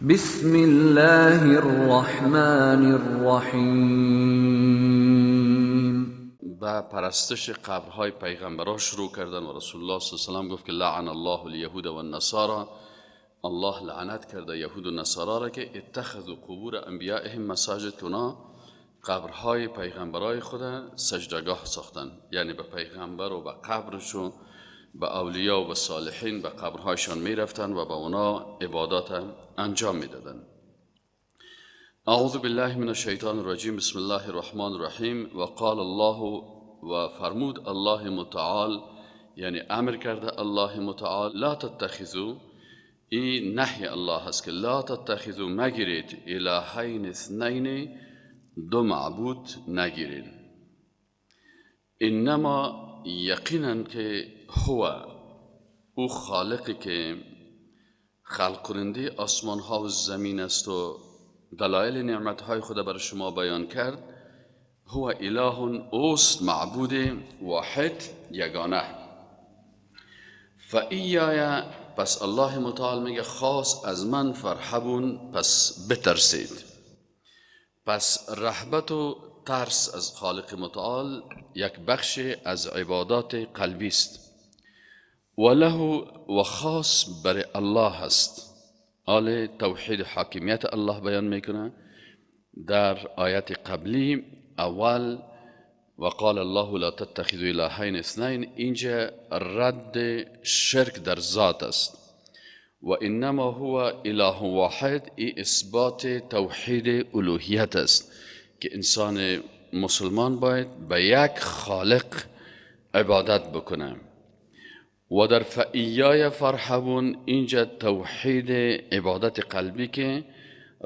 بسم الله الرحمن الرحیم. و پرستش قبرهای پیغمبران شروع کردن و رسول الله صلی الله علیه و آله گفت که لعن الله الیهود و النصارى، الله لعنت کرده یهود و نصارا را که اتخذوا قبور انبیائهم مساجد، کنا قبرهای پیغمبرای خود سجدگاه ساختن، یعنی به پیغمبر و به قبرشون، به اولیاء و به صالحین به قبرهایشان می رفتن و به اونا عبادات انجام می دادن. اعوذ بالله من الشیطان الرجیم. بسم الله الرحمن الرحیم. و قال الله، و فرمود الله متعال، یعنی امر کرده الله متعال، لا تتخذوا، این نهی الله هست که لا تتخذوا مگیرید، الهین اثنین، دو معبود نگیرید، انما یقینا که هو، او خالقی که خلق کننده آسمان ها و زمین است و دلایل نعمت های خود بر شما بیان کرد، هو اله، اوست معبود واحد یگانه. فایای، پس الله متعال میگه خاص از من، فرحبون، پس بترسید. پس رهبت و ترس از خالق متعال یک بخش از عبادات قلبی است. وله، و خاص بر الله هست. آل توحید حاکمیت الله بیان میکنه در آیت قبلی. اول وقال الله لا تتخذوا الهین اثنین، اینجا رد شرک در ذات است. و انما هو اله واحد، ای اثبات توحید الوهیت است که انسان مسلمان باید به یک خالق عبادت بکنه. و در فایای فرحبون، اینجا توحید عبادت قلبی که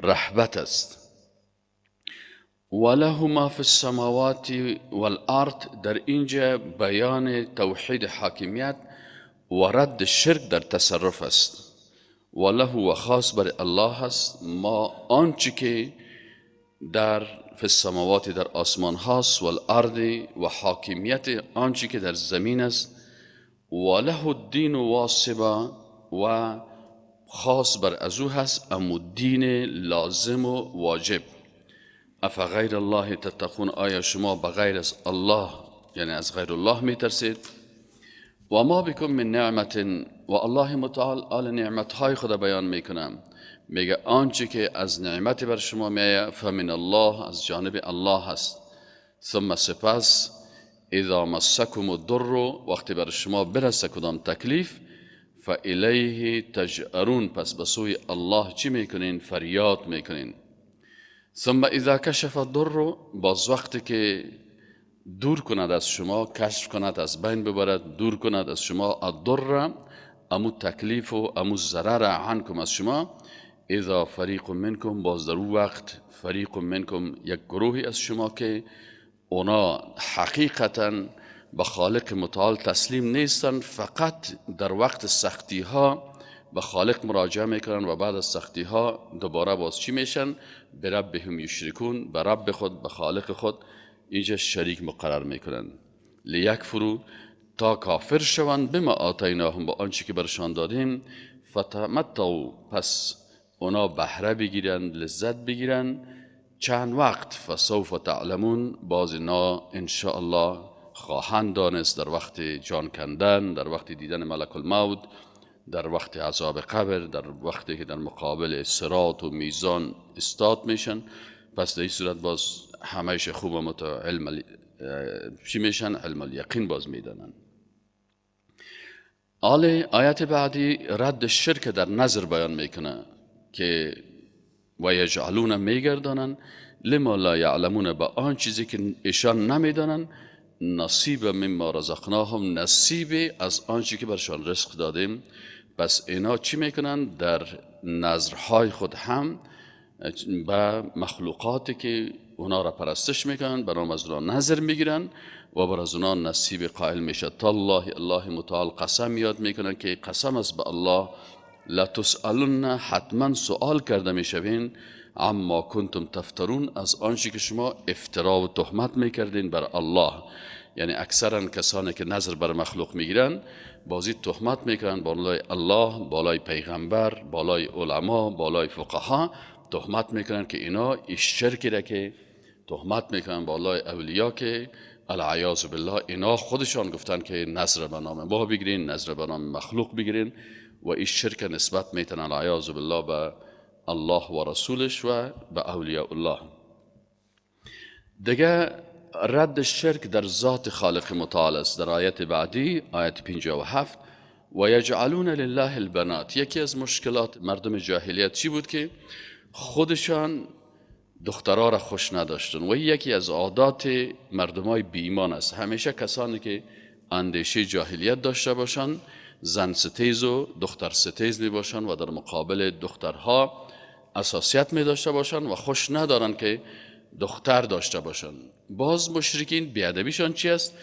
رهبت است. وله ما فی السماوات والارض، در اینجا بیان توحید حاکمیت و رد شرک در تصرف است. وله، و خاص بر الله است، ما آنچه که در فی السماوات در آسمان هاست، والارض، و حاکمیت آنچه که در زمین است. وله الدین واصبا، و خاص بر ازو هست امو دین لازم و واجب. افغیر الله تتقون، آیا شما بغیر از الله، یعنی از غیر الله می ترسید؟ و ما بکم من نعمت، و الله متعال آل نعمت های خود بیان میکنم، میگه آنچه که از نعمت بر شما میایه فمن الله، از جانب الله هست. ثم سپس اذا مسکم الضر، وقتی بر شما برسه کدام تکلیف، فالیه تجأرون، پس بسوی الله چی میکنین؟ فریاد میکنین. ثم اذا کشف الضر، باز وقتی که دور کند از شما، کشف کند، از بین ببرد، دور کند از شما الضر، امو تکلیف و امو ضرر عنکم از شما، اذا فریق منکم، باز در وقت فریق منکم، یک گروهی از شما که اونا حقیقتا به خالق متعال تسلیم نیستن، فقط در وقت سختی ها به خالق مراجعه میکنن و بعد از سختی ها دوباره باز چی میشن؟ به ربهم یشرکون، به رب خود، به خالق خود اینجا شریک مقرر میکنن. لیکفروا، تا کافر شوند، بما آتیناهم، با آنچه که برشان دادیم. فتمتعوا، پس اونا بهره بگیرن، لذت بگیرن چند وقت. فسوف تعلمون، باز اینا انشاءالله خواهند دانست، در وقت جان کندن، در وقت دیدن ملک الموت، در وقت عذاب قبر، در وقتی که در مقابل صراط و میزان استاد میشن. پس در این صورت باز همهش خوب و علم چی میشن؟ علم الیقین باز میدانن. آیت بعدی رد شرک در نظر بیان میکنه که و یجعلون، میگردانن، لما لا یعلمون، با آن چیزی که ایشان نمیدانن، نصیب مما رزقناهم، نصیب از آنچه که برشان رزق دادیم. پس اینا چی میکنن؟ در نظرهای خود هم به مخلوقاتی که اونا را پرستش میکنن، برام از اونا نظر میگیرن و بر از اونا نصیب قائل میشه. تالله، الله متعال قسم یاد میکنن که قسم است به الله، لتسألن، حتما سؤال کرده میشوین، عما کنتم تفترون، از آنچه که شما افترا و تهمت میکردین بر الله. یعنی اکثرا کسانی که نظر بر مخلوق میگیرن بازی تهمت میکنن بالای الله، بالای پیغمبر، بالای علما، بالای فقها تهمت میکنن که اینا شرکی را که تهمت میکنن بالای اولیاء که العیاذ بالله اینا خودشان گفتن که نظر به نام ما بگیرین، نظر به نام مخلوق بگیرین و این شرک نسبت میتن العیاذ بالله به الله و رسولش و به اولیاء الله. دیگه رد شرک در ذات خالق متعال است. در آیت بعدی آیت 57 و یجعلون لله البنات، یکی از مشکلات مردم جاهلیت چی بود که خودشان دخترها را خوش نداشتن و یکی از عادات مردمای بی ایمان است. همیشه کسانی که اندیشه جاهلیت داشته باشند زن ستیز و دختر ستیز می باشند و در مقابل دخترها اساسیت می داشته باشند و خوش ندارن که دختر داشته باشند. باز مشرکین بیادبیشان چی است؟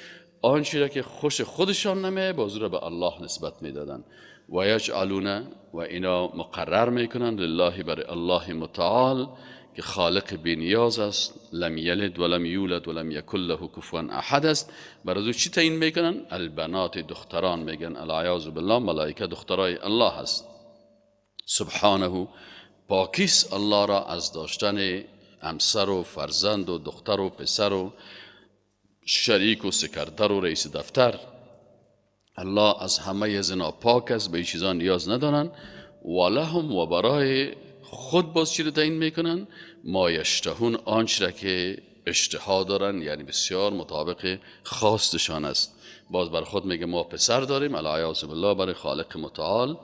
آنچه را که خوش خودشان نمیه باز را به الله نسبت میدادن. و یجعلون و اینا مقرر میکنن لله برای الله متعال که خالق بینیاز است، لم یلد ولم یولد ولم یکن له کفوا احد است. برای چی تعیین میکنن؟ البنات، دختران میگن العیاذ بالله ملائکه دخترای الله هست. سبحانه پاکیست الله را از داشتن همسر و فرزند و دختر و پسر و شریک و سکرتر و رئیس دفتر. الله از همه از اینا پاک است، به این چیزا نیاز ندارن. ولهم و برای خود باز چی رو تعیین میکنن؟ ما یشتهون، آنچه را که اشتها دارن، یعنی بسیار مطابق خواستشان است. باز بر خود میگه ما پسر داریم، العیاذ بالله برای خالق متعال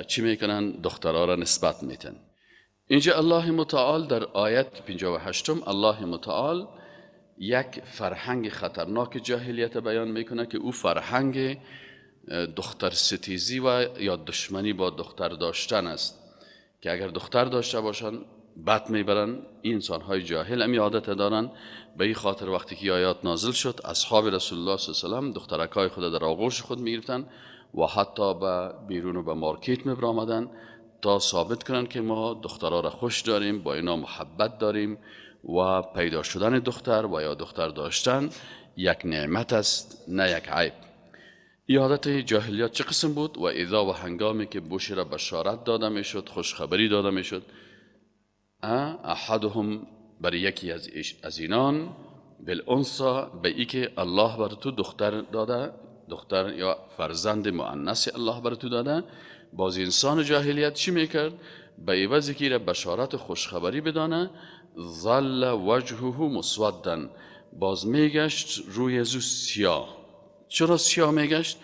چی میکنن؟ دخترها را نسبت میتن. اینجا الله متعال در آیت 58 الله متعال یک فرهنگ خطرناک جاهلیت بیان میکنه که او فرهنگ دختر ستیزی و یا دشمنی با دختر داشتن است که اگر دختر داشته باشن بد میبرن. این انسان های جاهل امی عادت دارن. به این خاطر وقتی که آیات نازل شد اصحاب رسول الله صلی الله علیه و سلم دخترکای خود در آغوش خود میگرفتن و حتی به بیرون و به مارکت میبرامدن تا ثابت کنن که ما دخترها را خوش داریم، با اینا محبت داریم و پیدا شدن دختر و یا دختر داشتن یک نعمت است نه یک عیب. این عادت جاهلیت چه قسم بود؟ و اذا و هنگامی که بشر بشارت داده میشد، خوشخبری داده میشد، احدهم برای یکی از اینان بالانثى، به ای که الله بر تو دختر داده، دختر یا فرزند مؤنث الله بر تو داده، باز انسان جاهلیت چی میکرد؟ به عوض که را بشارت خوشخبری بدانه ظل وجهه مسودا، باز میگشت روی ازو سیاه. چرا سیاه میگشت؟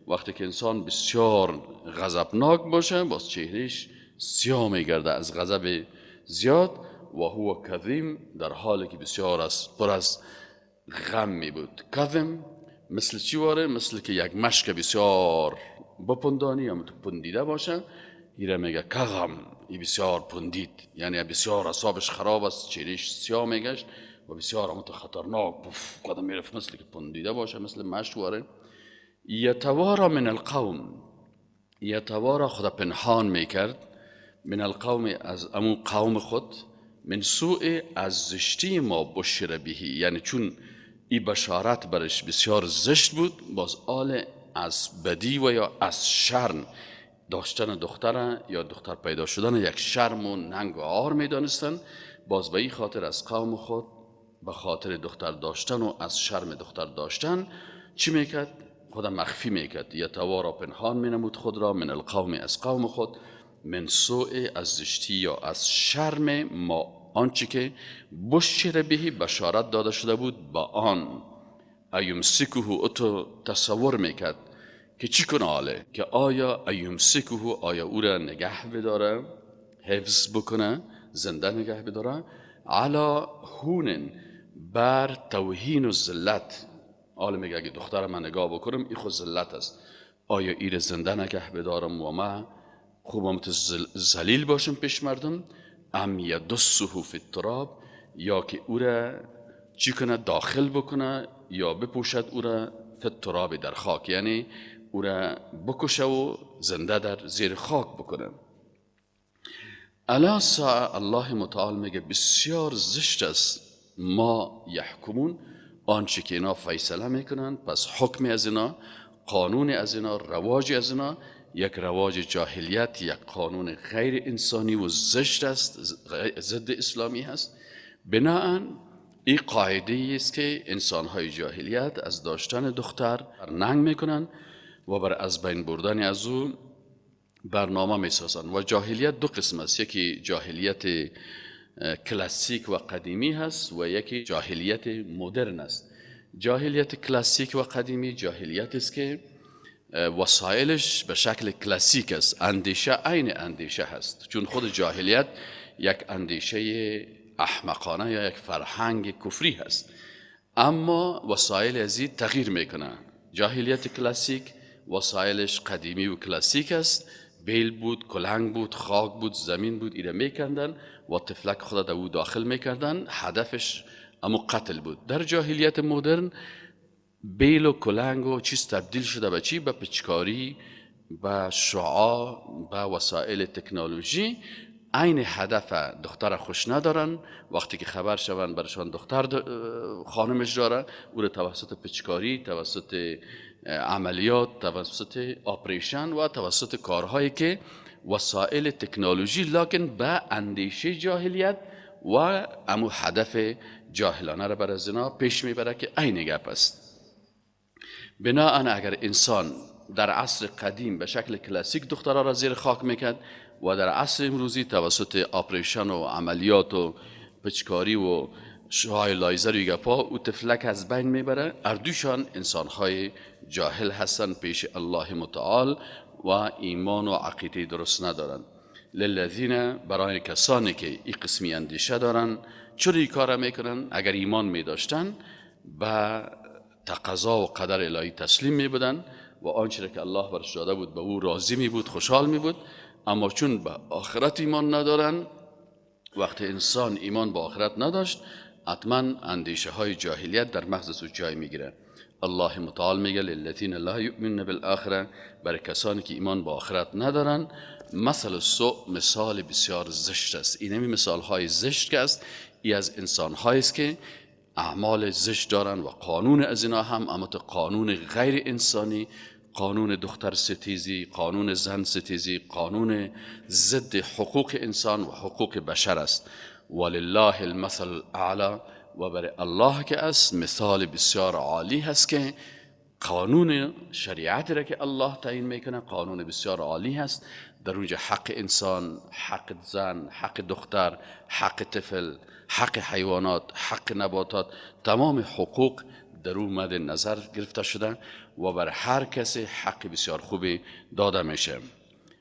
وقتی که انسان بسیار غضبناک باشه باز چهرهش سیاه میگرده از غضب زیاد. و هو کظیم، در حالی که بسیار پر از غم می بود. کظم مثل چی واره؟ مثل که یک مشک بسیار بپندانی یا پندیده باشه، ایره میگه کظم، ای بسیار پندید، یعنی بسیار اعصابش خراب است، چهرهش سیاه میگشت و بسیار خطرناک قدم میرفت، مثل که پندیده باشه، مثل مشک واره. یتوارا من القوم، یتوارا خدا پنهان میکرد، من القوم از امون قوم خود، من سوء از زشتی ما بشر بهی، یعنی چون این بشارت برش بسیار زشت بود باز آل از بدی و یا از شرم داشتن دختر یا دختر پیدا شدن یک شرم و ننگ و عار میدانستن. باز به این خاطر از قوم خود به خاطر دختر داشتن و از شرم دختر داشتن چی میکرد؟ خدا مخفی میکرد. یتوارا پنهان مینمود خود را من القوم از قوم خود، من سوء از زشتی یا از شرم ما آنچه که بشر بهی بشارت داده شده بود با آن. ایمسکه، اتو تصور میکرد که چی کنه حاله؟ که آیا ایمسکه، آیا او را نگه بداره، حفظ بکنه، زنده نگه بداره، علا هون، بر توهین و ذلت. حالا میگه اگه دختر من نگاه بکنم این خود ذلت است، آیا ایر زنده نگه بدارم و من خوبم ذلیل باشم پیش مردم، ام یدسه فی التراب، یا که او را چی کنه؟ داخل بکنه یا بپوشد او را فی التراب، در خاک، یعنی او را بکشه و زنده در زیر خاک بکنه. الا ساء، الله متعال میگه بسیار زشت است، ما یحکمون، آنچه که اینا فیصله میکنن، پس حکم از اینا، قانون از اینا، رواج از اینا یک رواج جاهلیت، یک قانون غیر انسانی و زشت است، ضد اسلامی هست. بناهن این قاعده است که انسانهای جاهلیت از داشتن دختر ننگ میکنن و بر از بین بردن از او برنامه میسازن. و جاهلیت دو قسم است، یکی جاهلیت کلاسیک و قدیمی هست و یکی جاهلیت مدرن است. جاهلیت کلاسیک و قدیمی جاهلیت است که وسایلش به شکل کلاسیک است، اندیشه عین اندیشه هست، چون خود جاهلیت یک اندیشه احمقانه یا یک فرهنگ کفری هست، اما وسایل از این تغییر میکنه. جاهلیت کلاسیک وسایلش قدیمی و کلاسیک است، بیل بود، کلنگ بود، خاک بود، زمین بود، ایره میکندن و تفلک خود او داخل میکردن، هدفش اما قتل بود. در جاهلیت مدرن بیل و کلنگ و چیز تبدیل شده به چی؟ به پچکاری، به شعاع، به وسایل تکنولوژی. عین هدف دختر خوش ندارن، وقتی که خبر شوند برشان دختر خانمش داره، او را توسط پچکاری، توسط عملیات، توسط آپریشن و توسط کارهایی که وسایل تکنولوژی لکن به اندیشه جاهلیت و امو هدف جاهلانه را بر زنا پیش میبره که عین گپ است. بناهن اگر انسان در عصر قدیم به شکل کلاسیک دخترها را زیر خاک میکرد و در عصر امروزی توسط آپریشن و عملیات و پچکاری و شعاع لایزر و گپا او تفلک از بین میبره، اردوشان انسانهای جاهل هستن پیش الله متعال و ایمان و عقیده درست ندارن. للذین، برای کسانی که این قسمی اندیشه دارن، چرا این کار میکنن؟ اگر ایمان میداشتن به تقاضا و قدر الهی تسلیم می بودن و آنچه که الله برش داده بود به او راضی می بود، خوشحال می بود. اما چون به آخرت ایمان ندارن، وقتی انسان ایمان به آخرت نداشت، حتما اندیشه های جاهلیت در مغزش جای می گیره. الله متعال میگه للذین لا یؤمنون بالآخره، برای کسانی که ایمان به آخرت ندارن، مثل السوء، مثال بسیار زشت است. اینمی مثال های زشت که است، ای از انسان هایی است که اعمال زشت دارن و قانون از اینا هم اما قانون غیر انسانی، قانون دختر ستیزی، قانون زن ستیزی، قانون ضد حقوق انسان و حقوق بشر است. ولله المثل الاعلی، و برای الله که است مثال بسیار عالی هست که قانون شریعت را که الله تعیین میکنه قانون بسیار عالی هست. در اونجا حق انسان، حق زن، حق دختر، حق طفل، حق حیوانات، حق نباتات، تمام حقوق در اون مد نظر گرفته شده و بر هر کسی حق بسیار خوبی داده میشه.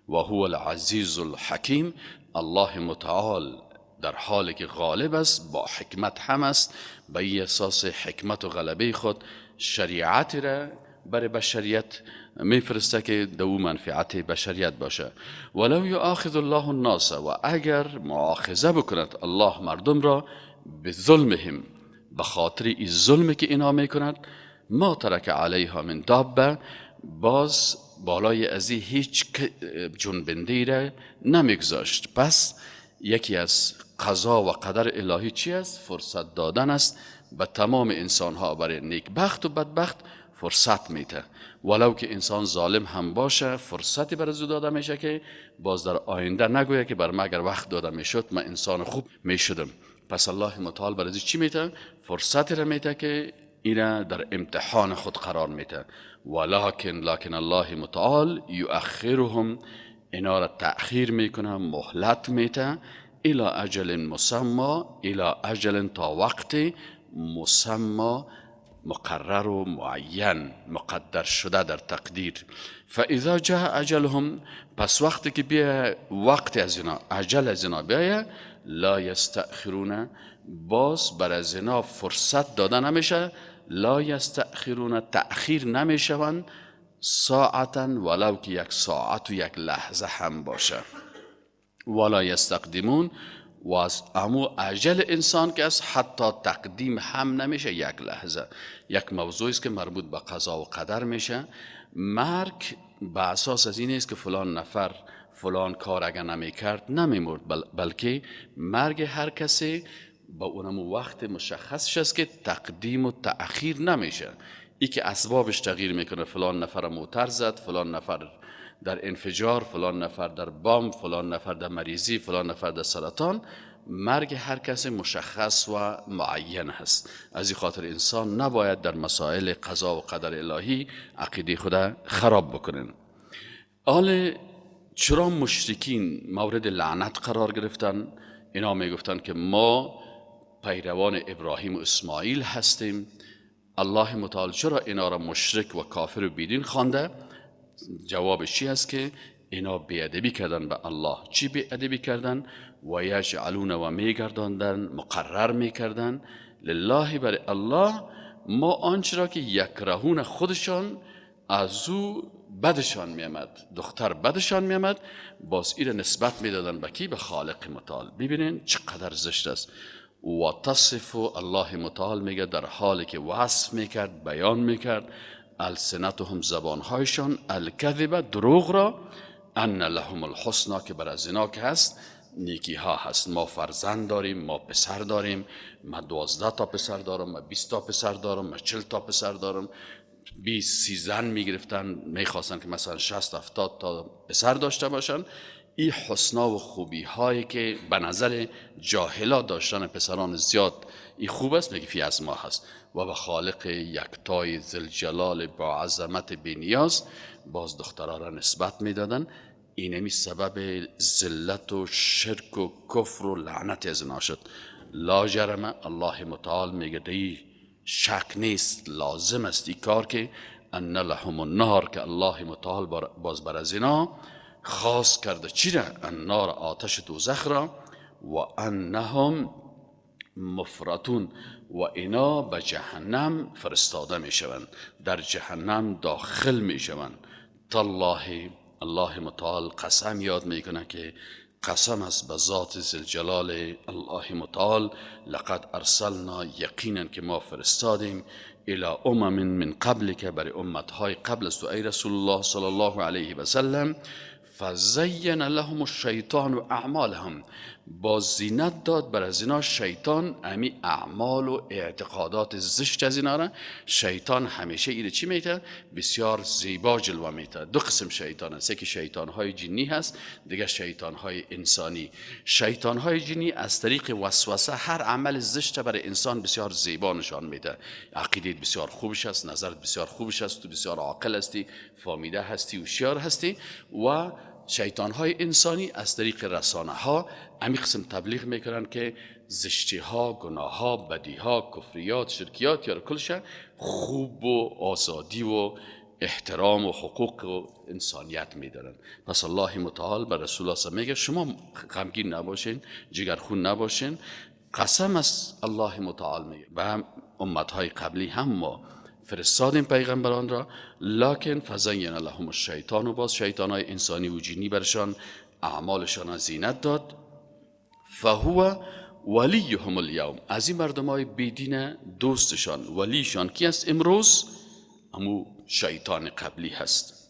و هو العزیز الحکیم، الله متعال در حالی که غالب است با حکمت هم است، به این اساس حکمت و غلبه خود شریعت را برای بشریت میفرسته که دو منفعت بشریت باشه. ولو یؤاخذ الله الناس، و اگر مؤاخذه بکند الله مردم را به ظلمهم، به خاطر این ظلمی که اینا میکند، ما ترک علیها من دابه، باز بالای ازی هیچ جنبنده را نمیگذاشت. پس یکی از قضا و قدر الهی چی است؟ فرصت دادن است به تمام انسان ها. برای نیکبخت و بدبخت فرصت میده، ولو که انسان ظالم هم باشه فرصتی برای او داده میشه که باز در آینده نگویه که بر من اگر وقت داده میشد من انسان خوب میشدم. پس الله متعال برای چی میده؟ فرصتی را میده که اینا در امتحان خود قرار میده. لکن الله متعال یؤخرهم، اینا را تأخیر میکنه، مهلت میده، الى اجل مسمى، الى اجل تا وقت مسمى، مقرر و معین، مقدر شده در تقدیر. فاذا جاء اجلهم، پس وقتی که بیا وقت از اینا، اجل از اینا بیایه، لا یستأخرون، باز بر از اینا فرصت داده نمیشه، لا یستأخرون، تأخیر نمیشون، ساعتا، ولو که یک ساعت و یک لحظه هم باشه، ولا یستقدمون، و از امو اجل انسان که از حتی تقدیم هم نمیشه یک لحظه. یک موضوعی است که مربوط به قضا و قدر میشه. مرگ به اساس از این است که فلان نفر فلان کار اگر نمیکرد نمیمرد، بلکه مرگ هر کسی با اونم وقت مشخصش است که تقدیم و تأخیر نمیشه. ای که اسبابش تغییر میکنه، فلان نفر موتر زد، فلان نفر در انفجار، فلان نفر در بام، فلان نفر در مریضی، فلان نفر در سرطان. مرگ هر کسی مشخص و معین هست. از این خاطر انسان نباید در مسائل قضا و قدر الهی عقیده خود خراب بکنن. حال چرا مشرکین مورد لعنت قرار گرفتن؟ اینا میگفتن که ما پیروان ابراهیم و اسماعیل هستیم. الله متعال چرا اینا را مشرک و کافر و بیدین خوانده؟ جوابش چی است که اینا بیادبی کردن به الله. چی بیادبی کردن؟ و یجعلون و میگرداندن، مقرر میکردن لله بر الله ما آنچه را که یکرهون خودشان از او بدشان میامد، دختر بدشان میامد، باز این نسبت میدادن به کی؟ به خالق متعال. ببینین چقدر زشت است. و تصف الله متعال میگه در حالی که وصف میکرد، بیان میکرد السنتهم زبانهایشان الکذب دروغ را، ان لهم الحسنا که بر از اینا که هست نیکی ها هست. ما فرزند داریم، ما پسر داریم، ما 12 تا پسر دارم، ما 20 تا پسر دارم، ما 40 تا پسر دارم. 20-30 زن میگرفتن، میخواستن که مثلا 60-70 تا پسر داشته باشن. این حسنا و خوبی هایی که به نظر جاهلا داشتن پسران زیاد این خوب است، میگه فی از ما هست. و به خالق یکتای ذوالجلال با عظمت بی‌نیاز باز دخترها را نسبت میدادن. اینمی سبب ذلت و شرک و کفر و لعنت از اینا شد. لا جرم الله متعال میگه دی شک نیست، لازم است این کار که ان لهم النار، که الله متعال باز بر از اینا خاص کرده چی را؟ النار، آتش دوزخ را. و انهم مفرطون، و اینا به جهنم فرستاده می شوند، در جهنم داخل می شوند. تالله، الله متعال قسم یاد میکنه که قسم است به ذات ذوالجلال الله متعال، لقد ارسلنا، یقینا که ما فرستادیم، الى من قبل، که برای امتهای قبل است ای رسول الله صلی الله علیه و سلم، فزین لهم الشیطان و اعمالهم، با زینت داد بر از اینا شیطان امی اعمال و اعتقادات زشت از اینا را. شیطان همیشه ایره چی میته؟ بسیار زیبا جلوه میته. دو قسم شیطان هست، یکی شیطان های جنی هست، دیگه شیطان های انسانی. شیطان های جنی از طریق وسوسه هر عمل زشت برای انسان بسیار زیبا نشان میده. عقیده بسیار خوبش است، نظرت بسیار خوبش است، تو بسیار عاقل هستی، فهمیده هستی، هوشیار هستی. و شیطان های انسانی از طریق رسانه ها امی قسم تبلیغ میکنن که زشتی ها، گناه ها، بدی ها، کفریات، شرکیات یا کلش خوب و آزادی و احترام و حقوق و انسانیت میدارن. پس الله متعال بر رسول الله میگه شما غمگین نباشین، جگرخون نباشین. قسم است الله متعال میگه به امتهای قبلی هم ما فرستادیم پیغمبران را، لکن فزین لهم الشیطان، و باز شیطان های انسانی و جنی برشان اعمالشان زینت داد. فهو ولیهم الیوم، از این مردم های بیدین دوستشان، ولیشان کی است امروز؟ امو شیطان قبلی هست،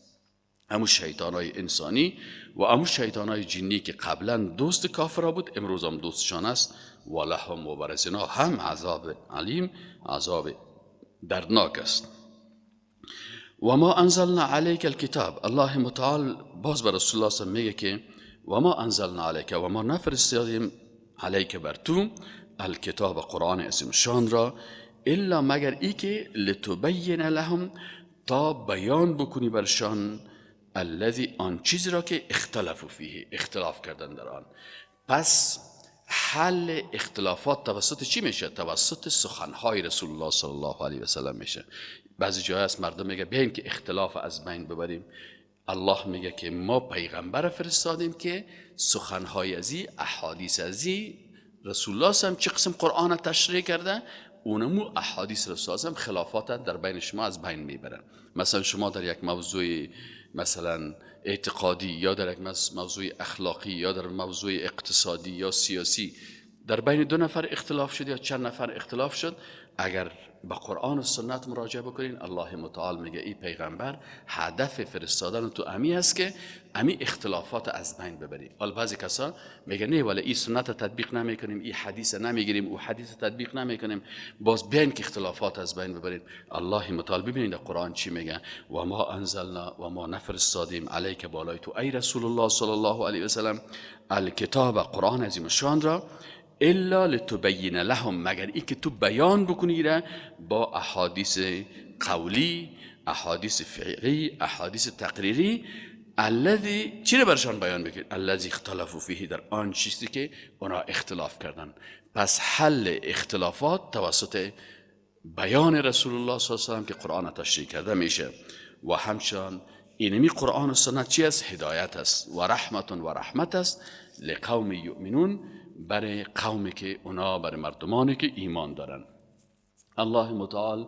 امو شیطان های انسانی و امو شیطان های جنی که قبلا دوست کافرها بود، امروز هم دوستشان است. و لهم، و برزنا هم عذاب علیم، عذاب دردناک است. و ما انزلنا علیک الکتاب، الله متعال باز بر رسول الله صلی میگه که و ما انزلنا علیک، و ما نفرستادیم علیک بر تو، الکتاب قرآن اسم شان را، الا مگر ای که لتبین لهم، تا بیان بکنی برشان، الذی، آن چیزی را که اختلافو فیه، اختلاف کردن در آن. پس حل اختلافات توسط چی میشه؟ توسط سخنهای رسول الله صلی الله علیه و سلم میشه. بعضی جای است مردم میگه بیایم که اختلاف از بین ببریم. الله میگه که ما پیغمبر فرستادیم که سخنهای ازی، احادیث ازی، رسول الله هم چه قسم قرآن تشریح کرده، اونمو احادیث رسول الله هم خلافات در بین شما از بین میبرن. مثلا شما در یک موضوع مثلا اعتقادی یا در یک موضوع اخلاقی یا در موضوع اقتصادی یا سیاسی در بین دو نفر اختلاف شد یا چند نفر اختلاف شد، اگر به قرآن و سنت مراجعه بکنین، الله متعال میگه ای پیغمبر هدف فرستادن تو امی است که امی اختلافات از بین ببری. حال بعضی کسا میگه نه ولی این سنت تطبیق نمیکنیم، این حدیث نمیگیریم، او حدیث تطبیق نمیکنیم، باز بیاین که اختلافات از بین ببرید. الله متعال ببینید در قرآن چی میگه، و ما انزلنا و ما نفرستادیم علیک بالای تو ای رسول الله صلی الله علیه و سلم الکتاب قرآن عظیم شان را الا لتبین لهم، مگر ای که تو بیان بکنی را با احادیث قولی، احادیث فعلی، احادیث تقریری. الذی چی رو برشان بیان بکنی؟ الذی اختلافوا فیه، در آن چیزی که اونا اختلاف کردن. پس حل اختلافات توسط بیان رسول الله صلی الله علیه و سلم که قرآن تشریح کرده میشه. و همچنان اینمی قرآن و سنت چی است؟ هدایت است و رحمت است لقوم یؤمنون، برای قومی که اونا، برای مردمانی که ایمان دارن. الله متعال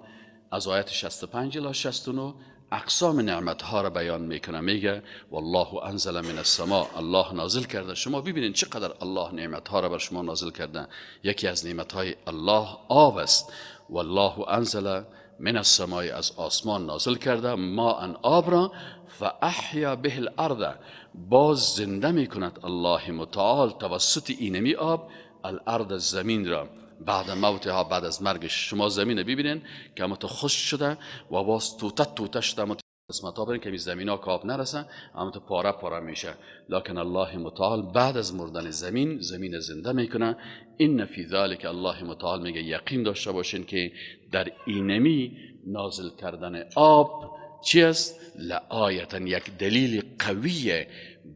از آیت 65 الی 69 اقسام نعمت ها را بیان میکنه، میگه والله انزل من السماء، الله نازل کرده. شما ببینید چقدر الله نعمت ها را بر شما نازل کرده. یکی از نعمت های الله آب است. والله انزل من السماء، از آسمان نازل کرده ما ان آب را، فاحیا به الارض، باز زنده میکند الله متعال توسط اینمی آب الارض، زمین را، بعد موتها، بعد از مرگش. شما زمین ببینین که اما تو خشک شده و باز توته شده، اما قسمت ها برین که زمین ها کاب نرسن، اما تو پاره میشه. لکن الله متعال بعد از مردن زمین زنده میکنه. این فی ذلک، الله متعال میگه یقین داشته باشین که در اینمی نازل کردن آب چی است؟ لآیتا، یک دلیل قویه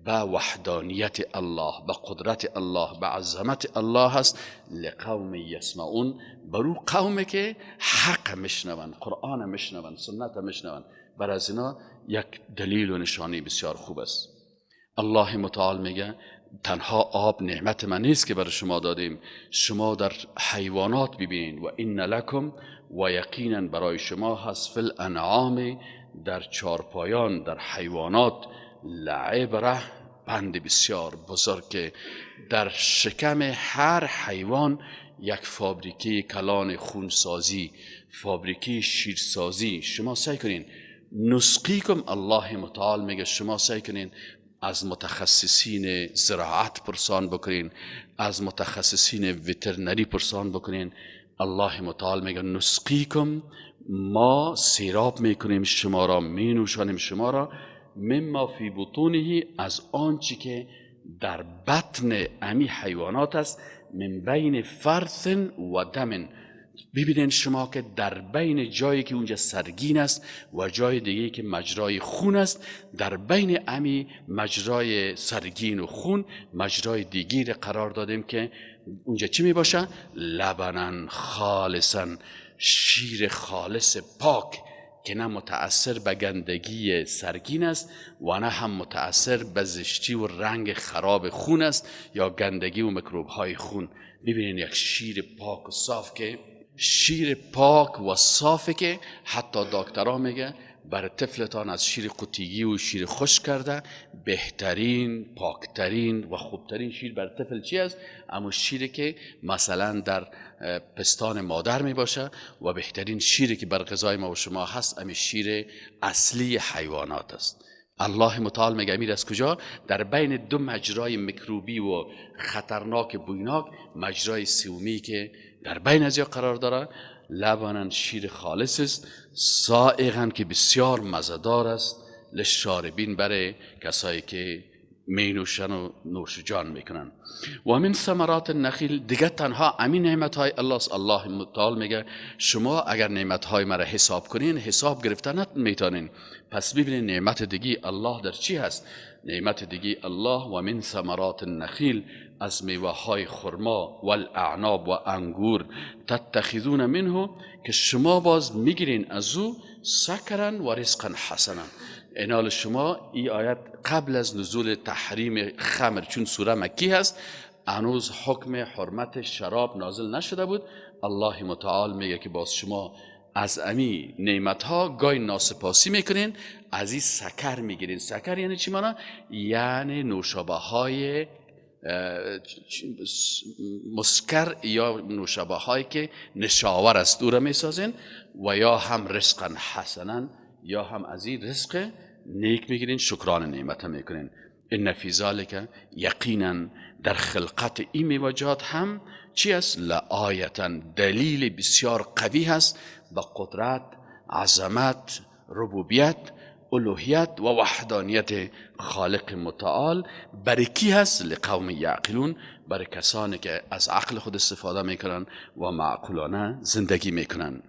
به وحدانیت الله، به قدرت الله، به عظمت الله هست. لقوم یسمعون، برو قومی که حق میشنون، قرآن میشنون، سنت میشنون، برای از اینا یک دلیل و نشانی بسیار خوب است. الله متعال میگه تنها آب نعمت من نیست که برای شما دادیم، شما در حیوانات ببینید. و این لکم، و یقینا برای شما هست، فی الانعام، در چارپایان، در حیوانات، لعبره، پند بسیار بزرگ که در شکم هر حیوان یک فابریکه کلان خونسازی، فابریکه شیرسازی. شما سعی کنین نسقیکم، الله متعال میگه شما سعی کنین از متخصصین زراعت پرسان بکنین، از متخصصین وترنری پرسان بکنین. الله متعال میگه نسقیکم، ما سیراب میکنیم شما را، می نوشانیم شما را، مما فی بطونه، از آنچه که در بطن امی حیوانات است، من بین فرث و دم. ببینید شما که در بین جایی که اونجا سرگین است و جای دیگه که مجرای خون است، در بین امی مجرای سرگین و خون مجرای دیگه قرار دادیم که اونجا چی می باشه؟ لبنن خالصا، شیر خالص پاک که نه متأثر به گندگی سرگین است و نه هم متأثر به زشتی و رنگ خراب خون است یا گندگی و میکروب های خون. ببینید یک شیر پاک و صاف، که شیر پاک و صافه که حتی دکترها میگه برای طفلتان از شیر قطیگی و شیر خشک کرده بهترین، پاکترین و خوبترین شیر برای طفل چی است؟ اما شیری که مثلا در پستان مادر می باشه و بهترین شیری که بر غذای ما و شما هست امی شیر اصلی حیوانات است. الله متعال میگه امیر از کجا؟ در بین دو مجرای میکروبی و خطرناک بویناک، مجرای سومی که در بین از قرار داره، لبنان شیر خالص است، سائغا که بسیار مزدار است، للشاربین برای کسایی که می نوشن و نوش جان میکنن. و من ثمرات النخیل، دیگه تنها امین نعمت های الله است. الله متعال میگه شما اگر نعمت های مرا حساب کنین، حساب گرفتن نمیتونین. پس ببینید نعمت دیگی الله در چی هست. نعمت دیگی الله و من ثمرات النخیل، از میوه های خرما و الاعناب و انگور، تتخذون منه، که شما باز میگیرین از او، سکرن و رزقا حسنا. اینال شما این آیت قبل از نزول تحریم خمر، چون سوره مکی هست، هنوز حکم حرمت شراب نازل نشده بود. الله متعال میگه که باز شما از امی نعمت ها گاهی ناسپاسی میکنین، از این سکر میگیرین. سکر یعنی چی مانا؟ یعنی نوشابه های مسکر یا نوشابه هایی که نشاور است او را میسازین و یا هم رزقا حسنا یا هم از این رزق نیک میگیرین، شکران نعمت میکنین. ان فی ذلک یقینا در خلقت این میوجات هم چی است؟ لآیتا دلیل بسیار قوی هست به قدرت، عظمت، ربوبیت، الوهیت و وحدانیت خالق متعال. برای کی هست؟ لقوم یعقلون، برای کسانی که از عقل خود استفاده میکنن و معقولانه زندگی میکنن.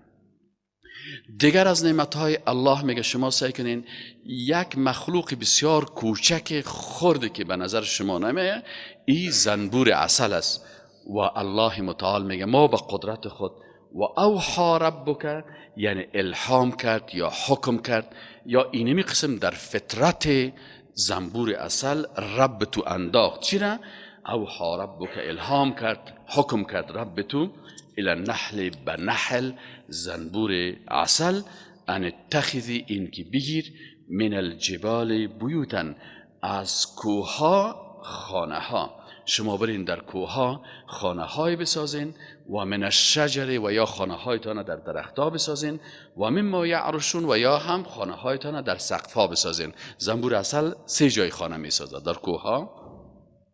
دیگر از نعمتهای الله میگه شما سعی کنین یک مخلوق بسیار کوچک خرده که به نظر شما نمیه، این زنبور عسل است و الله متعال میگه ما به قدرت خود و اوحا ربک، یعنی الهام کرد یا حکم کرد یا اینمی قسم در فطرت زنبور عسل رب تو انداخت. چرا؟ اوحا ربک، الهام کرد، حکم کرد رب تو الى النحل، به نحل زنبور عسل، ان اتخذی، این که بگیر، من الجبال بیوتن، از کوها خانه ها، شما برین در کوها خانه های بسازین، و من الشجر، و یا خانه هایتان در درختها بسازین، و مما یعرشون، و یا هم خانه هایتان در سقفها بسازین. زنبور عسل 3 جای خانه میسازه، در کوها،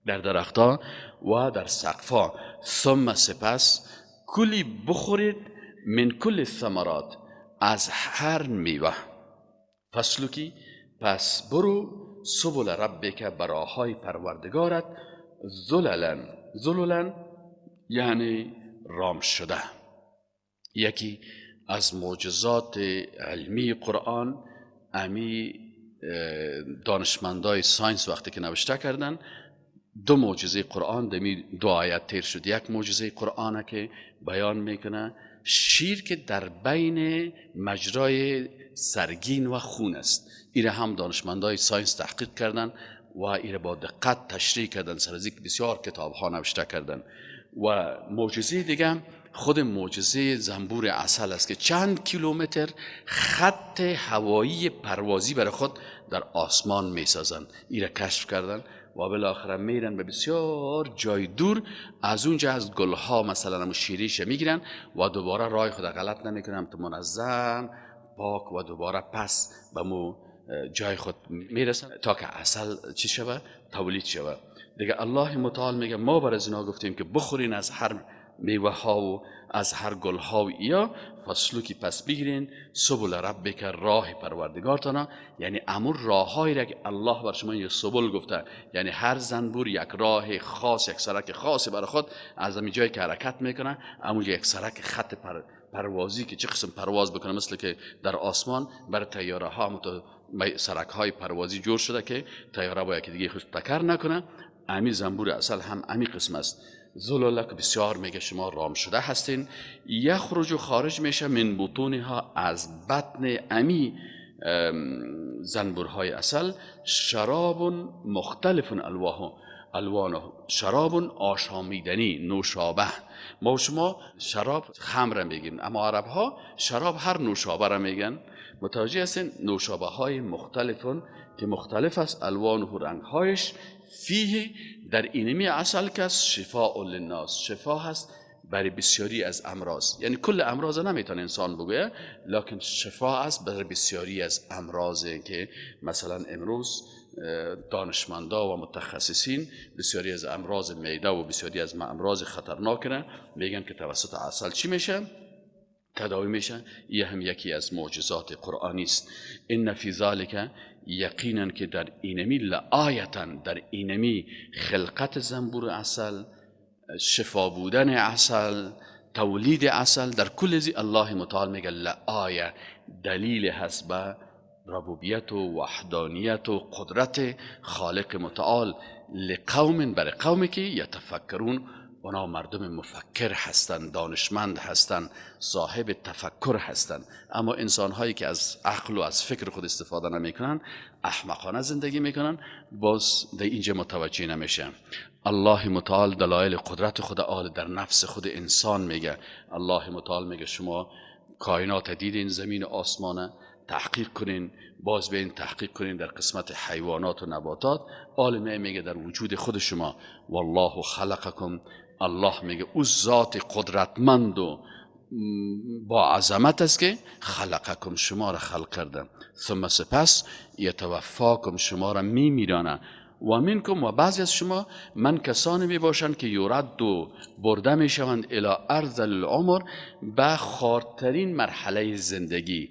در درختها و در سقفها. ثم سپس کلی بخورید من کل الثمرات، از هر میوه. فسلکی، پس برو، سبل ربک، براهای پروردگارت، ذللا یعنی رام شده. یکی از معجزات علمی قرآن، امی دانشمندای ساینس وقتی که نوشته کردن 2 معجزه قرآن دمی 2 آیت تیر شد. یک معجزه قرآن که بیان میکنه شیر که در بین مجرای سرگین و خون است. ایره هم دانشمندای ساینس تحقیق کردن و ایره با دقت تشریح کردن، سر از اینکه بسیار کتاب ها نوشته کردن. و معجزه دیگه خود معجزه زنبور عسل است که چند کیلومتر خط هوایی پروازی برای خود در آسمان میسازن. ایره کشف کردن و بالاخره میرن به بسیار جای دور، از اونجا از گلها مثلا همون شیریش میگیرن و دوباره راه خود غلط نمیکنن، تو منظم پاک و دوباره پس به مو جای خود میرسن تا که عسل چی شوه؟ تولید شوه. دیگه الله متعال میگه ما بر از اینا گفتیم که بخورین از هر میوه ها و از هر گل ها و ایا، فسلوکی، پس بگیرین، سبل ربک، راه پروردگارتان، یعنی امور راههایی را که الله بر شما یک سبل گفته، یعنی هر زنبور یک راه خاص، یک سرک خاصی برای خود از همین جایی که حرکت میکنه، همونجا یک سرک خط پروازی که چه قسم پرواز بکنه، مثل که در آسمان برای طیاره ها سرک های پروازی جور شده که طیاره با یکی دیگه خود تکر نکنه. امی زنبور اصل هم امی قسم است. ذلالک، بسیار میگه شما رام شده هستین. یخرج، خارج میشه، من بطونها، از بطن امی زنبورهای اصل، شراب مختلف الوانه، شراب آشامیدنی، نوشابه. ما شما شراب خمر میگیم، اما عرب ها شراب هر نوشابه را میگن. متوجه هستین؟ نوشابه های مختلفون که مختلف است، الوانه، رنگ هایش، فیه، در اینمی عسل که شفاء للناس، شفا هست برای بسیاری از امراض. یعنی کل امراض نمیتونه انسان بگویه، لکن شفا است برای بسیاری از امراض که مثلا امروز دانشمندا و متخصصین بسیاری از امراض معده و بسیاری از امراض خطرناک میگن که توسط عسل چی میشه؟ تداوی میشه. یه هم یکی از معجزات قرآنی است. ان فی ذلک، یقینا که در اینمی، لآیتا، در اینمی خلقت زنبور عسل، شفا بودن عسل، تولید عسل، در کل زی الله متعال میگه لآیه، دلیل هست به ربوبیت و وحدانیت و قدرت خالق متعال. لقوم، برای قومی که یتفکرون، اونا مردم مفکر هستند، دانشمند هستند، صاحب تفکر هستند. اما انسان هایی که از عقل و از فکر خود استفاده نمیکنن، احمقانه زندگی میکنن، باز در اینجا متوجه نمیشه. الله متعال دلایل قدرت خود آل در نفس خود انسان میگه. الله متعال میگه شما کائنات دیدین، زمین و آسمانه، تحقیق کنین، باز به این تحقیق کنین در قسمت حیوانات و نباتات. عالم میگه در وجود خود شما والله خلقکم، الله میگه او ذات قدرتمند و با عظمت است که خلقکم، شما را خلق کرده، ثم سپس یتوفاکم، شما را میمیرانه، و منکم، و بعضی از شما من کسانی می باشند که یرد و برده می شوند الی ارذل العمر، به خاردترین مرحله زندگی.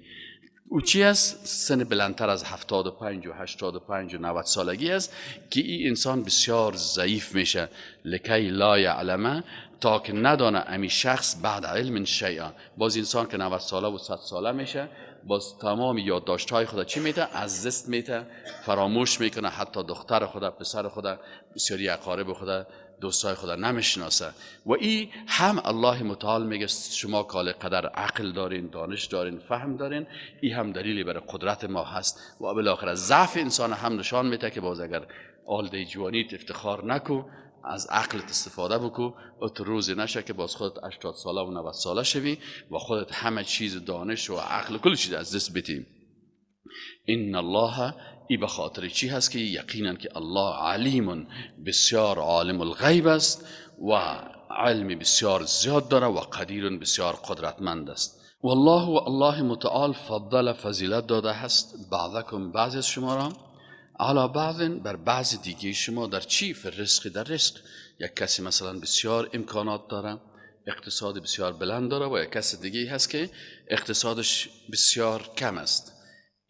او چی است؟ سن بلندتر از 75 و 85 و 90 سالگی است که این انسان بسیار ضعیف میشه. لکی لا یعلمه، تا که ندانه امی شخص بعد علم شیئا. باز انسان که 90 ساله و 100 ساله میشه، باز تمام یادداشت‌های خود چی میته؟ از دست میته، فراموش میکنه، حتی دختر خود، پسر خود، بسیاری اقارب خود، دوستای خدا نمیشناسه. و این هم الله متعال میگه شما که قدر عقل دارین، دانش دارین، فهم دارین، این هم دلیلی برای قدرت ما هست. و بالاخره ضعف انسان هم نشان میده که باز اگر آلده جوانیت افتخار نکو، از عقلت استفاده بکو، ات روزی نشه که باز خودت 80 ساله و 90 ساله شوی و خودت همه چیز دانش و عقل کل چیز از دست بدی. ان الله، ای به خاطر چی هست که یقینا که الله علیم، بسیار عالم الغیب است و علم بسیار زیاد داره و قدیر، بسیار قدرتمند است. والله، و الله متعال فضل، فضیلت داده هست بعضکم، بعض از شما را، علی بعض، بر بعض دیگه شما. در چی؟ فی الرزق، در رزق. یک کسی مثلا بسیار امکانات داره، اقتصاد بسیار بلند داره، و یک کس دیگه هست که اقتصادش بسیار کم است.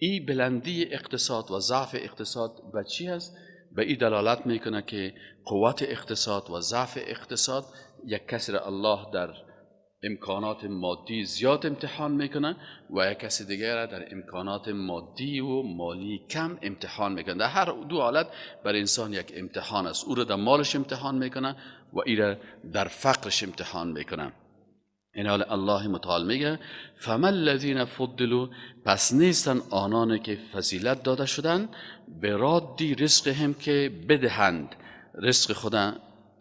این بلندی اقتصاد و ضعف اقتصاد به چی هست؟ به این دلالت میکنه که قوت اقتصاد و ضعف اقتصاد، یک کسی را الله در امکانات مادی زیاد امتحان میکنه و یک کسی دیگر را در امکانات مادی و مالی کم امتحان میکنه. در هر دو حالت بر انسان یک امتحان است. او را در مالش امتحان میکنه و ای را در فقرش امتحان میکنه. این حال الله متعال میگه فمن الذین فضلوا، پس نیستن آنان که فضیلت داده شدن، به رادی رزقهم، که بدهند رزق خدا،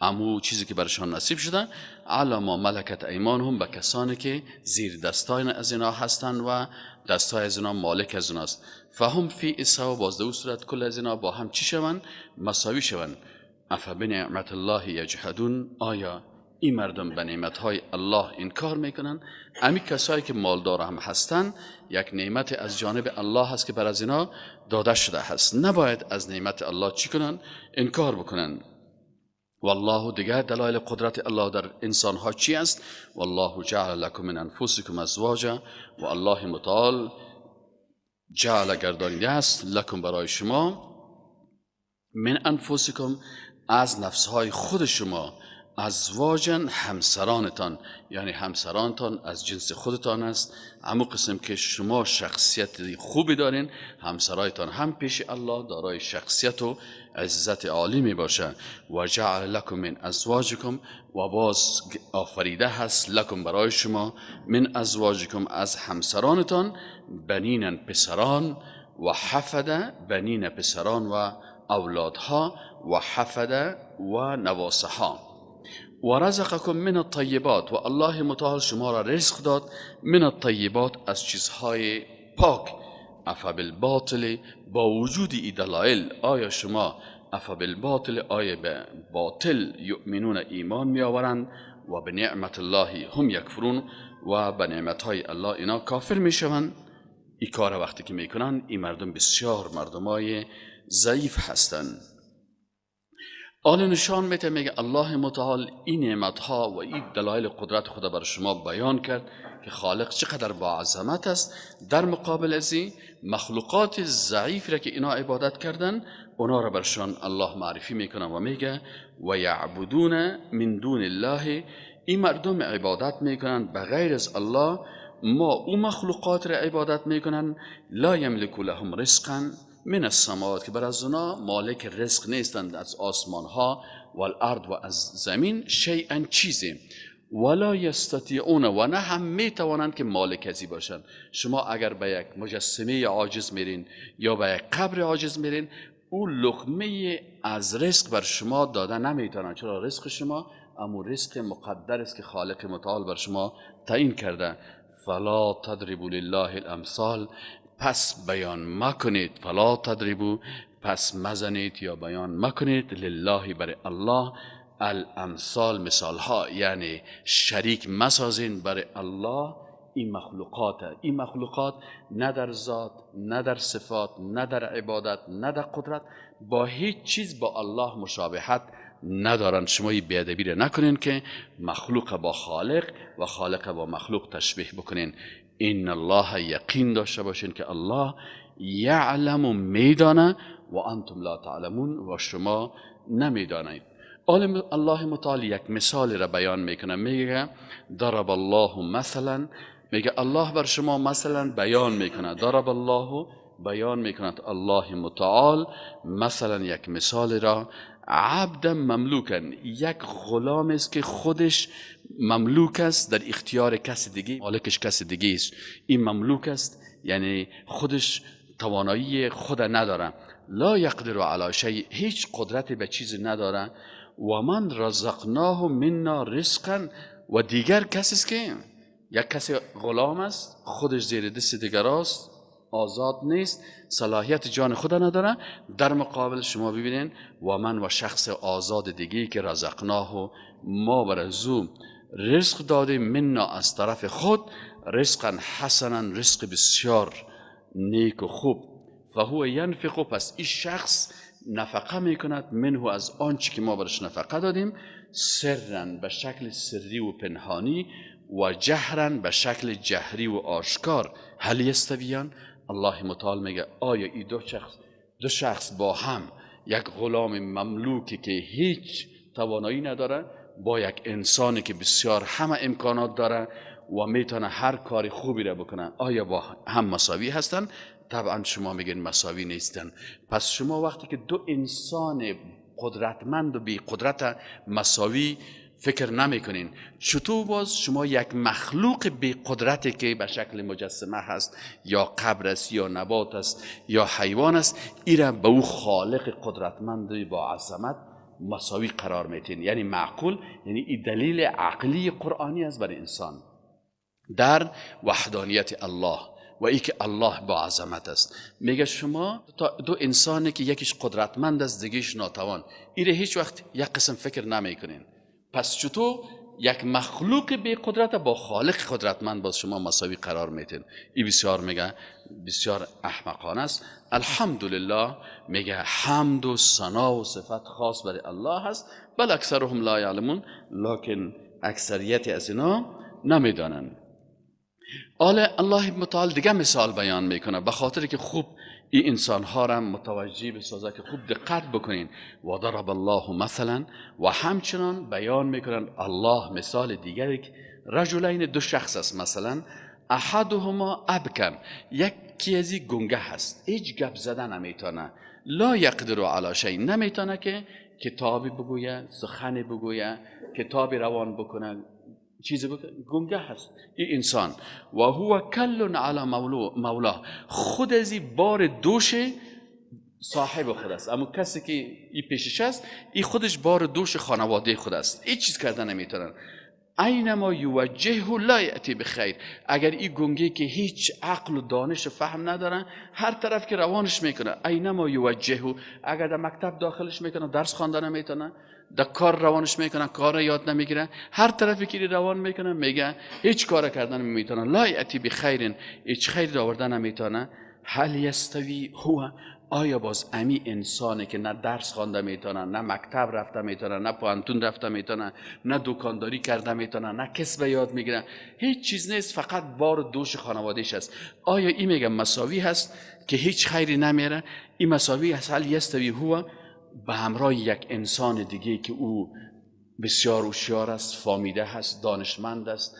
امو چیزی که برشان نصیب شده، علی ما ملکت ایمانهم، به کسانی که زیر دستای از اینا هستند و دستای از اینا مالک از ایناست. فهم فی اسوا، باز دو صورت کل از اینا با هم چی شوند؟ مساوی شوند. افبنعمت الله یجحدون، آیا این مردم به نعمتهای الله انکار میکنن؟ امی کسایی که مالدار هم هستن، یک نعمت از جانب الله هست که بر از اینا داده شده هست، نباید از نعمت الله چی کنن؟ انکار بکنن. والله، دیگر دلایل قدرت الله در انسانها چی است؟ والله جعل لكم من انفسكم ازواجا، و الله متعال جعل گردانیده است لکم، برای شما، من انفسکم، از نفسهای خود شما، ازواجا، همسرانتان، یعنی همسرانتان از جنس خودتان است. اما قسم که شما شخصیت خوبی دارین، همسرایتان هم پیش الله دارای شخصیت و عزت عالی می باشه. و جعل لکم من ازواجکم، و باز آفریده هست لکم، برای شما، من ازواجکم، از همسرانتان، بنینا، پسران، و حفده، بنین، پسران و اولادها، و حفده و نواسه ها. و رزقکم من الطیبات، و الله متعال شما را رزق داد من الطیبات، از چیزهای پاک. افبالباطل، با وجود این دلایل، آیا شما افبالباطل، آیا به باطل یؤمنون، ایمان می آورند، و به نعمت الله هم یکفرون، و به نعمتهای الله اینا کافر می شوند؟ این کار وقتی که میکنن، این مردم بسیار مردمای ضعیف هستند. آن نشان میده، میگه الله متعال این نعمتها و این دلایل قدرت خدا بر شما بیان کرد که خالق چقدر با عظمت است. در مقابل از این مخلوقات ضعیف را که اینا عبادت کردن، اونا را برشان الله معرفی میکنه و میگه و یعبدون من دون الله، این مردم عبادت میکنن بغیر از الله، ما او مخلوقات را عبادت میکنن، لا یملک لهم رزقا من السماوات، که بر از اونا مالک رزق نیستند، از آسمان ها و الارض و از زمین، شیئا چیزی، ولا یستطیعون، و نه هم میتوانند که مالک ازی باشند. شما اگر به یک مجسمه عاجز میرین یا به یک قبر عاجز میرین، او لقمه از رزق بر شما داده نمیتونن. چرا؟ رزق شما اما رزق مقدر است که خالق متعال بر شما تعیین کرده. فلا تضربوا لله الامثال، پس بیان مکنید، فلا تضربوا، پس مزنید یا بیان مکنید، لله برای الله، الامثال مثال ها، یعنی شریک مسازین برای الله این مخلوقات. این مخلوقات نه در ذات، نه در صفات، نه در عبادت، نه در قدرت، با هیچ چیز با الله مشابهت ندارن. شما این بیادبی را نکنین که مخلوق با خالق و خالق با مخلوق تشبیه بکنین. این الله، یقین داشته باشین که الله یعلم، میدانه، و انتم لا تعلمون، و شما نمیدانید. الله متعال یک مثال را بیان میکنه، میگه ضرب الله مثلا، میگه الله بر شما مثلا بیان میکنه. ضرب الله بیان میکند الله متعال مثلا یک مثال را، عبد مملوکن، یک غلام است که خودش مملوک است، در اختیار کس دیگه، مالکش کس دیگه است. این مملوک است یعنی خودش توانایی خود نداره، لا یقدر علی شیء، هیچ قدرتی به چیزی نداره. و من رزقناه منا رزقا، و دیگر کسی است که یک کسی غلام است، خودش زیر دست دیگر است، آزاد نیست، صلاحیت جان خود نداره. در مقابل شما ببینین و من و شخص آزاد دیگی که رزقناه، ما بر ازو رزق داده، منا از طرف خود، رزقا حسنا، رزق بسیار نیک و خوب. فهو ینفق، پس این شخص نفقه میکند، منه از آنچه که ما برش نفقه دادیم، سرن به شکل سری و پنهانی، و جهرن به شکل جهری و آشکار. هل یستویان، الله متعال میگه آیا این دو شخص با هم، یک غلام مملوکی که هیچ توانایی نداره با یک انسانی که بسیار همه امکانات داره و میتونه هر کاری خوبی را بکنه، آیا با هم مساوی هستن؟ طبعا شما میگین مساوی نیستن. پس شما وقتی که دو انسان قدرتمند و بی قدرت مساوی فکر نمی کنین، چطور باز شما یک مخلوق بی قدرتی که به شکل مجسمه هست، یا قبر است، یا نبات است، یا حیوان است، ایره به او خالق قدرتمند با عظمت مساوی قرار میتین؟ یعنی معقول، یعنی این دلیل عقلی قرآنی است برای انسان در وحدانیت الله و ای که الله با عظمت است. میگه شما دو انسانی که یکیش قدرتمند است دیگیش ناتوان، ایره هیچ وقت یک قسم فکر نمی کنین. پس چطور یک مخلوق بی قدرت با خالق قدرتمند باز شما مساوی قرار میتین؟ این بسیار میگه بسیار احمقانه است. الحمدلله میگه حمد و ثنا و صفت خاص برای الله هست، بل اکثرهم لا یعلمون، لکن اکثریت از اینا نمیدانن. الله متعال دیگه مثال بیان میکنه به خاطر که خوب این انسان ها را متوجه بسازه که خوب دقت بکنین. و ضرب الله مثلا، و همچنان بیان میکنن الله مثال دیگری که رجلین، دو شخص است، مثلا احدهما ابکم، یکی ازی گنگه هست، هیچ گپ زده نمیتونه، لا یقدر علی شیء، نمیتونه که کتابی بگویه، سخنی بگویه، کتابی روان بکنه، چیزی بکنه، گنگه هست این انسان. و هو کل علی مولاه، خود ازی بار دوش صاحب خود است، اما کسی که این پیشش است این خودش بار دوش خانواده خود است، هیچ چیز کردن نمیتونن. اینما یوجهه لا یأتی بخیر، اگر این گنگی که هیچ عقل و دانش و فهم ندارن هر طرف که روانش میکنه، اینما یوجهه، اگر در مکتب داخلش میکنه درس خواندن نمیتونه، در کار روانش میکنن کار یاد نمیگیره، هر طرفی که روان میکنه میگه هیچ کار کردن نمیتونه، لا یأتی بخیر، هیچ خیر آوردن نمیتونه. هل یستوی هو، آیا باز امی انسانی که نه درس خوانده میتونه، نه مکتب رفته میتونه، نه پانتون رفته میتونه، نه دکانداری کرده میتونه، نه کسب یاد میگیره، هیچ چیز نیست، فقط بار دوش خانوادهش است، آیا این میگه مساوی هست که هیچ خیری نمیره؟ این مساوی هست. هل یستوی هو، به همراه یک انسان دیگه که او بسیار هوشیار است، فامیده هست، دانشمند است،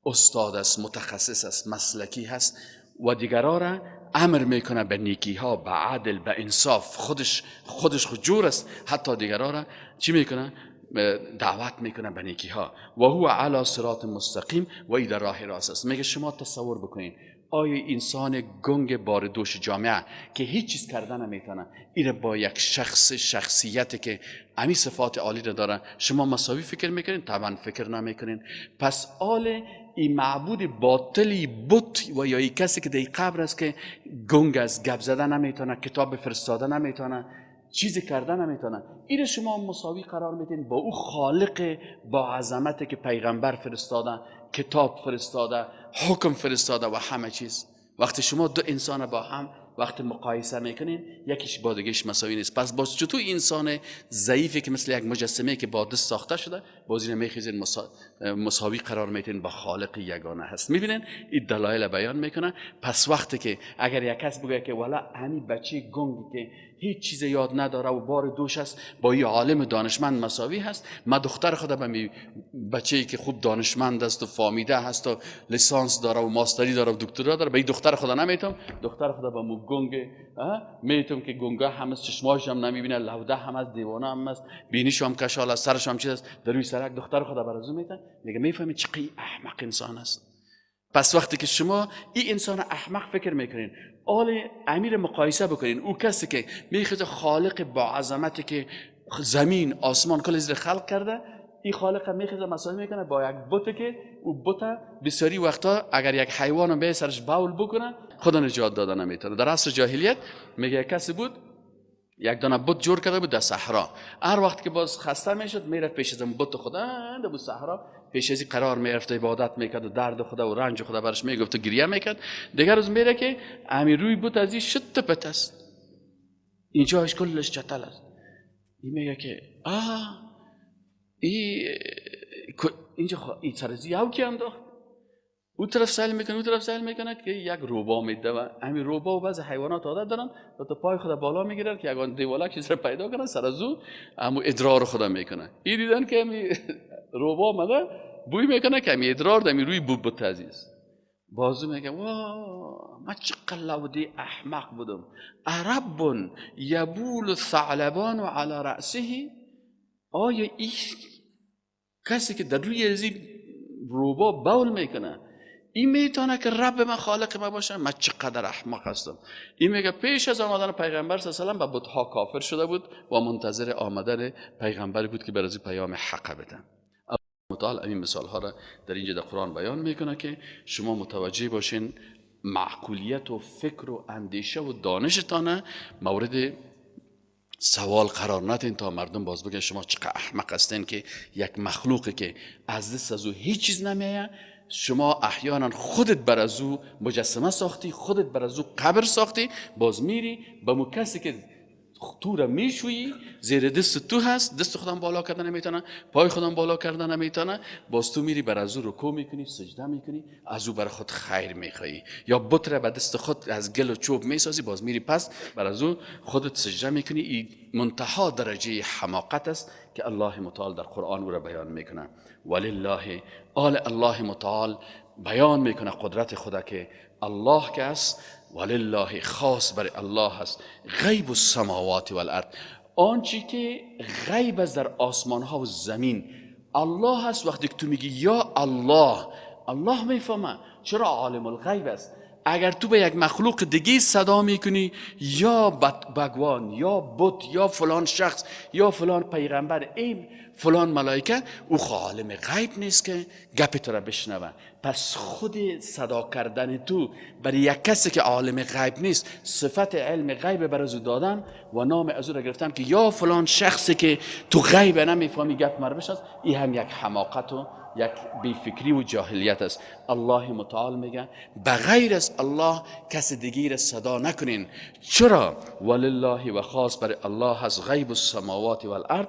استاد است، متخصص است، مسلکی هست و دیگرها را امر میکنه به نیکی ها، به عدل، به انصاف، خودش خود جور است، حتی دیگرها را چی میکنه؟ دعوت میکنه به نیکی ها. و هو علی صراط مستقیم، و این در راه راست است. میگه شما تصور بکنین آیا انسان گنگ بار دوش جامعه که هیچ چیز کردن نمیتونه، این با یک شخصیتی که امی صفات عالی رو داره شما مساوی فکر میکنین؟ طبعا فکر نمیکنین. پس این معبود باطلی بت و یا این کسی که در قبر است که گنگ است، گپ زدن نمیتونه، کتاب فرستاده نمیتونه، چیزی کردن نمیتونه، این شما مساوی قرار میدین با او خالق با عظمتی که پیغمبر فرستاده، کتاب فرستاده، حکم فرستاده و همه چیز. وقتی شما دو انسان با هم وقتی مقایسه میکنین، یکیش با دیگهش مساوی نیست. پس باز چطور انسان ضعیفی که مثل یک مجسمه که با دست ساخته شده، باز این میخیزین مساوی قرار میتین با خالق یگانه هست. میبینین این دلایل بیان میکنه. پس وقتی که اگر یک کس بگه که والا همین بچه گنگی که هیچ چیز یاد نداره و بار دوش است با این عالم دانشمند مساوی هست، من دختر خودم به می بچه‌ای که خوب دانشمند است و فامیده هست و لیسانس داره و ماستری داره و دکترا داره، به این دختر خدا نمیتونم، دختر خدا با مو گنگ میتونم که گنگا هم از چشماش هم نمیبینه، لوده هم از دیوانه هم است، بینیش هم کشال است، سرش هم چیز است، در روی سرک دختر خدا برازو میتن. میگه میفهمی چقدر احمق انسان است. پس وقتی که شما این انسان احمق فکر میکنین، آل امیر مقایسه بکنین، او کسی که میخواد خالق با عظمتی که زمین آسمان کل زیر خلق کرده، این خالق میخواد مساوی میکنه با یک بت که او بت بسیاری وقتا اگر یک حیوان به سرش باول بکنه خدا نجات داده نمیتونه. در عصر جاهلیت میگه کسی بود یک دانه بت جور کرده بود در صحرا، هر وقت که باز خسته میشد میرفت پیش از بت خدا در بود صحرا، پیش ازی قرار میرفت عبادت میکرد و درد خدا و رنج خدا برش میگفت و گریه میکرد. دیگر روز میره که امیر روی بت از این شت پت است، اینجاش کلش چتل است. این میگه که اینجا این سرزی او کی انداخت، او طرف سیل میکنه، او طرف سیل میکنه که یک روبا میده و همین روبا و بعض حیوانات عادت دارن تا پای خدا بالا میگیرن که اگه دیوالک چیز رو پیدا کنن سر از او همون ادرار خدا میکنه. این دیدن که همین روبا آمده بوی میکنه که همین ادرار دمی روی بوت عزیز. بازو میگه واه ما چقدر لودی احمق بودم، عرب یبول الثعلبان علی رأسه. آیا این کسی که در روی ازی روبا باول میکنه این میتونه که رب من خالق من باشه؟ من چقدر احمق هستم. این میگه پیش از آمدن پیغمبر صلی الله علیه و آله به بت‌ها کافر شده بود و منتظر آمدن پیغمبر بود که برای پیام حق بدن. الله متعال این مثال ها را در اینجا در قرآن بیان میکنه که شما متوجه باشین معقولیت و فکر و اندیشه و دانشتانه مورد سوال قرار ندین تا مردم باز بگن شما چقدر احمق هستین که یک مخلوقی که از دست از او هیچ چیز نمیایه، شما احیانا خودت بر از او مجسمه ساختی، خودت بر از او قبر ساختی، باز میری با مو کسی که تو را میشویی زیر دست تو هست، دست خودم بالا کردن نمیتونه، پای خودم بالا کردن نمیتونه، باز تو میری بر از او رکوع میکنی، سجده میکنی، از او بر خود خیر میخوایی، یا بت را به دست خود از گل و چوب میسازی، باز میری پس بر از او خودت سجده میکنی. این منتها درجه حماقت است که الله متعال در قرآن او را بیان میکنه. ولله الله متعال بیان میکنه قدرت خدا که الله که است، ولله خاص برای الله هست غیب السماوات والارض، آنچه که غیب است در آسمان ها و زمین الله هست. وقتی که تو میگی یا الله، الله میفهمه چرا عالم الغیب است. اگر تو به یک مخلوق دیگه صدا میکنی یا بگوان یا بت یا فلان شخص یا فلان پیغمبر ای فلان ملائکه، او عالم غیب نیست که گپ تو را بشنوه. پس خود صدا کردن تو برای یک کسی که عالم غیب نیست، صفت علم غیب بر ازو دادن و نام ازو را گرفتم که یا فلان شخصی که تو غیب نمیفهمی گپ مربش است، این هم یک حماقت و یک بیفکری و جاهلیت است. الله متعال میگه بغیر از الله کسی دیگه را صدا نکنین. چرا؟ ولله و خاص برای الله هست غیب السماوات والارض،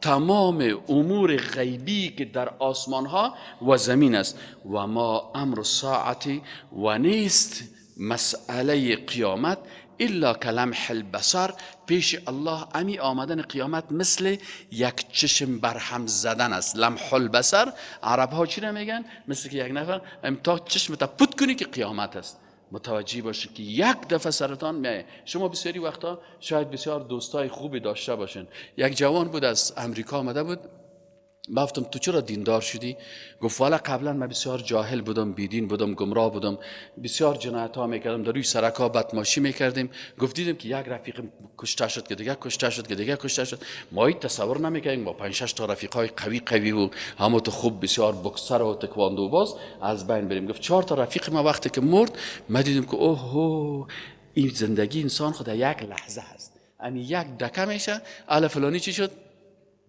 تمام امور غیبی که در آسمان ها و زمین است. و ما امر الساعتی و نیست مسئله قیامت الا کلمح البصر، پیش الله امی آمدن قیامت مثل یک چشم برهم زدن است. لمح البصر عرب ها چی را میگن؟ مثل که یک نفر تا چشم تا پت کنی که قیامت است. متوجه باشید که یک دفعه سرطان میایه. شما بسیاری وقتا شاید بسیار دوستای خوبی داشته باشین. یک جوان بود از امریکا آمده بود، گفتم تو چرا دیندار شدی؟ گفت والا قبلا من بسیار جاهل بودم، بیدین بودم، گمراه بودم، بسیار جنایت ها میکردم، در روی سرکا بدماشی میکردیم. گفت دیدم که یک رفیق کشته شد، که دیگه کشته شد، که دیگه کشته شد. ما هیچ تصور نمیکردیم با 5 6 تا رفیقای قوی و همو تو خوب بسیار بکسر و تکواندو باز از بین بریم. گفت 4 تا رفیق ما وقتی که مرد، ما دیدیم که اوه این زندگی انسان خود یک لحظه هست، یعنی یک دکه میشه اله فلانی چی شد؟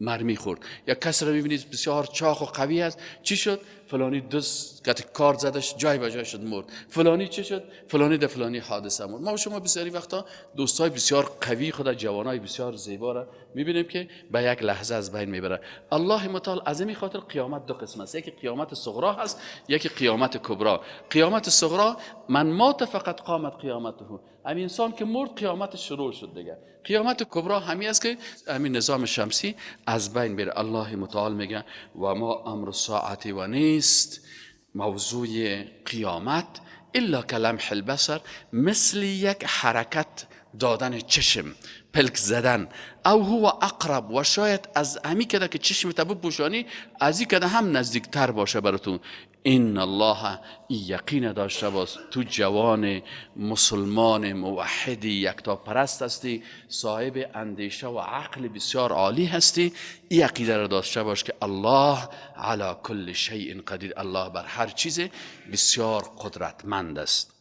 مرمی خورد. یا کس رو میبینید بسیار چاق و قوی است، چی شد؟ فلانی دست کت کار زدش جای به جای شد مرد. فلانی چی شد؟ فلانی در فلانی حادثه مرد. ما و شما بسیاری وقتا دوستای بسیار قوی خود، جوانای بسیار زیبا را میبینیم که به یک لحظه از بین میبره. الله متعال از این خاطر قیامت دو قسم است، یکی قیامت صغرا هست، یکی قیامت کبرا. قیامت صغرا من مات فقط قامت قیامته، همین انسان که مرد قیامت شروع شد دیگه. قیامت کبرا همین است که همین نظام شمسی از بین بره. الله متعال میگه و ما امر ساعت و نیست موضوع قیامت الا کلمح البصر، مثل یک حرکت دادن چشم، پلک زدن، او هو اقرب، و شاید از همی کده که چشم تبو بپوشانی از این کده هم نزدیکتر باشه براتون. این الله یقین داشته باش تو جوان مسلمان موحدی یکتا پرست هستی، صاحب اندیشه و عقل بسیار عالی هستی. این عقیده را داشته باش که الله علی کل شیء قدیر، الله بر هر چیز بسیار قدرتمند است.